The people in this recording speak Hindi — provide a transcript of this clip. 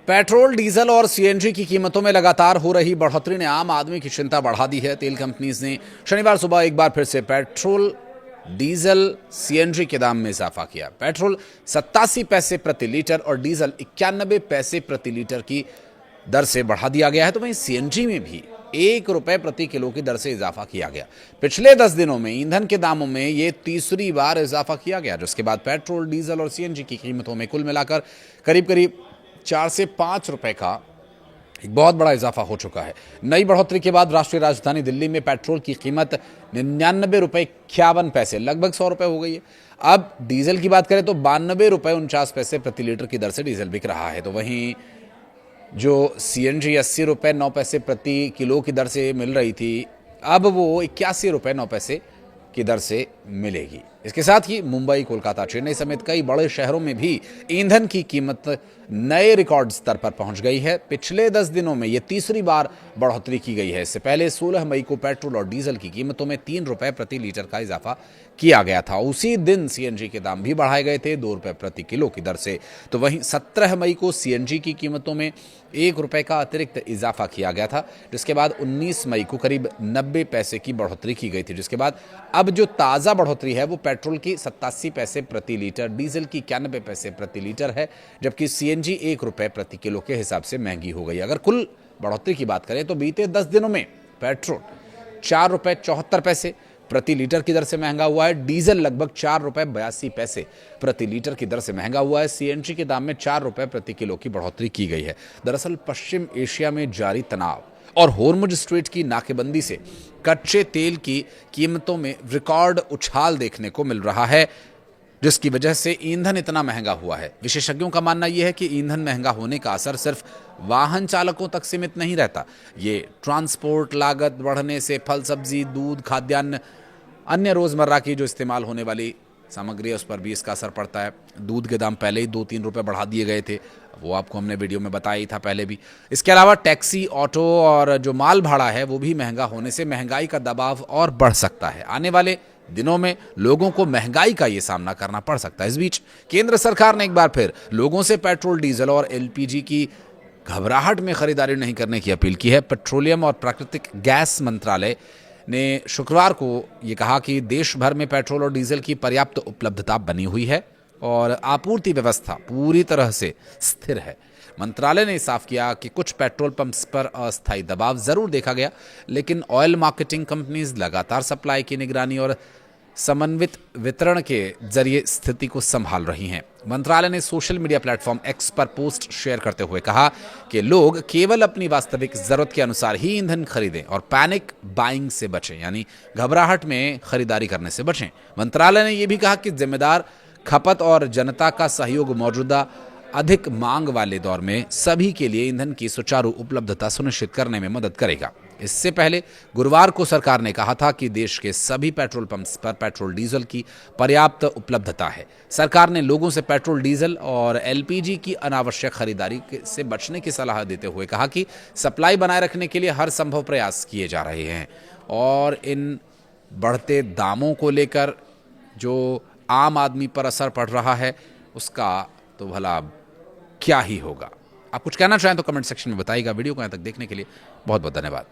पेट्रोल, डीजल और सीएनजी की कीमतों में लगातार हो रही बढ़ोतरी ने आम आदमी की चिंता बढ़ा दी है। तेल कंपनीज ने शनिवार सुबह एक बार फिर से पेट्रोल, डीजल, सीएनजी के दाम में इजाफा किया। पेट्रोल 87 पैसे प्रति लीटर और डीजल 91 पैसे प्रति लीटर की दर से बढ़ा दिया गया है। तो वहीं सीएनजी में भी ₹1 प्रति किलो की दर से इजाफा किया गया। पिछले 10 दिनों में ईंधन के दामों में ये तीसरी बार इजाफा किया गया, जिसके बाद पेट्रोल, डीजल और सीएनजी की कीमतों में कुल मिलाकर करीब करीब 4 से 5 रुपए का एक बहुत बड़ा इजाफा हो चुका है। नई बढ़ोतरी के बाद राष्ट्रीय राजधानी दिल्ली में पेट्रोल की कीमत ₹99.51 लगभग 100 रुपए हो गई है। अब डीजल की बात करें तो ₹92.49 प्रति लीटर की दर से डीजल बिक रहा है। तो वहीं जो सीएनजी ₹80.09 प्रति किलो की दर से मिल रही थी, अब वो ₹81.09 की दर से मिलेगी। इसके साथ ही मुंबई, कोलकाता, चेन्नई समेत कई बड़े शहरों में भी ईंधन की कीमत नए रिकॉर्ड स्तर पर पहुंच गई है। पिछले 10 दिनों में यह तीसरी बार बढ़ोतरी की गई है। इससे पहले 16 मई को पेट्रोल और डीजल की कीमतों में ₹3 प्रति लीटर का इजाफा किया गया था। उसी दिन सीएनजी के दाम भी बढ़ाए गए थे ₹2 प्रति किलो की दर से। तो वहीं 17 मई को सीएनजी की कीमतों में ₹1 का अतिरिक्त इजाफा किया गया था, जिसके बाद 19 मई को करीब 90 पैसे की बढ़ोतरी की गई थी। जिसके बाद अब जो ताज़ा बढ़ोतरी है वो पेट्रोल की 87 पैसे प्रति लीटर, डीजल की 91 पैसे प्रति लीटर है, जबकि सीएनजी ₹1 प्रति किलो के हिसाब से महंगी हो गई। अगर कुल बढ़ोतरी की बात करें तो बीते 10 दिनों में पेट्रोल ₹4.74 प्रति लीटर की दर से महंगा हुआ है, डीजल लगभग ₹4.82 प्रति लीटर की दर से महंगा हुआ है, सीएनजी के दाम में ₹4 प्रति किलो की बढ़ोतरी की गई है। दरअसल पश्चिम एशिया में जारी तनाव और होर्मुज स्ट्रेट की नाकेबंदी से कच्चे तेल की कीमतों में रिकॉर्ड उछाल देखने को मिल रहा है, जिसकी वजह से ईंधन इतना महंगा हुआ है। विशेषज्ञों का मानना यह है कि ईंधन महंगा होने का असर सिर्फ वाहन चालकों तक सीमित नहीं रहता। ये ट्रांसपोर्ट लागत बढ़ने से फल, सब्जी, दूध, खाद्यान्न, अन्य रोजमर्रा की जो इस्तेमाल होने वाली सामग्री है उस पर भी इसका असर पड़ता है। दूध के दाम पहले ही 2-3 रुपए बढ़ा दिए गए थे, वो आपको हमने वीडियो में बताया ही था पहले भी। इसके अलावा टैक्सी, ऑटो और जो माल भाड़ा है वो भी महंगा होने से महंगाई का दबाव और बढ़ सकता है। आने वाले दिनों में लोगों को महंगाई का ये सामना करना पड़ सकता है। इस बीच केंद्र सरकार ने एक बार फिर लोगों से पेट्रोल, डीजल और एलपीजी की घबराहट में खरीदारी नहीं करने की अपील की है। पेट्रोलियम और प्राकृतिक गैस मंत्रालय ने शुक्रवार को ये कहा कि देश भर में पेट्रोल और डीजल की पर्याप्त उपलब्धता बनी हुई है और आपूर्ति व्यवस्था पूरी तरह से स्थिर है। मंत्रालय ने साफ किया कि कुछ पेट्रोल पंप्स पर अस्थायी दबाव जरूर देखा गया, लेकिन ऑयल मार्केटिंग कंपनीज लगातार सप्लाई की निगरानी और समन्वित वितरण के जरिए स्थिति को संभाल रही हैं। मंत्रालय ने सोशल मीडिया प्लेटफॉर्म एक्स पर पोस्ट शेयर करते हुए कहा कि लोग केवल अपनी वास्तविक जरूरत के अनुसार ही ईंधन खरीदें और पैनिक बाइंग से बचें, यानी घबराहट में खरीदारी करने से बचें। मंत्रालय ने यह भी कहा कि जिम्मेदार खपत और जनता का सहयोग मौजूदा अधिक मांग वाले दौर में सभी के लिए ईंधन की सुचारू उपलब्धता सुनिश्चित करने में मदद करेगा। इससे पहले गुरुवार को सरकार ने कहा था कि देश के सभी पेट्रोल पंप्स पर पेट्रोल, डीजल की पर्याप्त उपलब्धता है। सरकार ने लोगों से पेट्रोल, डीजल और एलपीजी की अनावश्यक खरीदारी से बचने की सलाह देते हुए कहा कि सप्लाई बनाए रखने के लिए हर संभव प्रयास किए जा रहे हैं और इन बढ़ते दामों को लेकर जो आम आदमी पर असर पड़ रहा है उसका तो भला क्या ही होगा। आप कुछ कहना चाहें तो कमेंट सेक्शन में बताइएगा। वीडियो को यहाँ तक देखने के लिए बहुत बहुत धन्यवाद।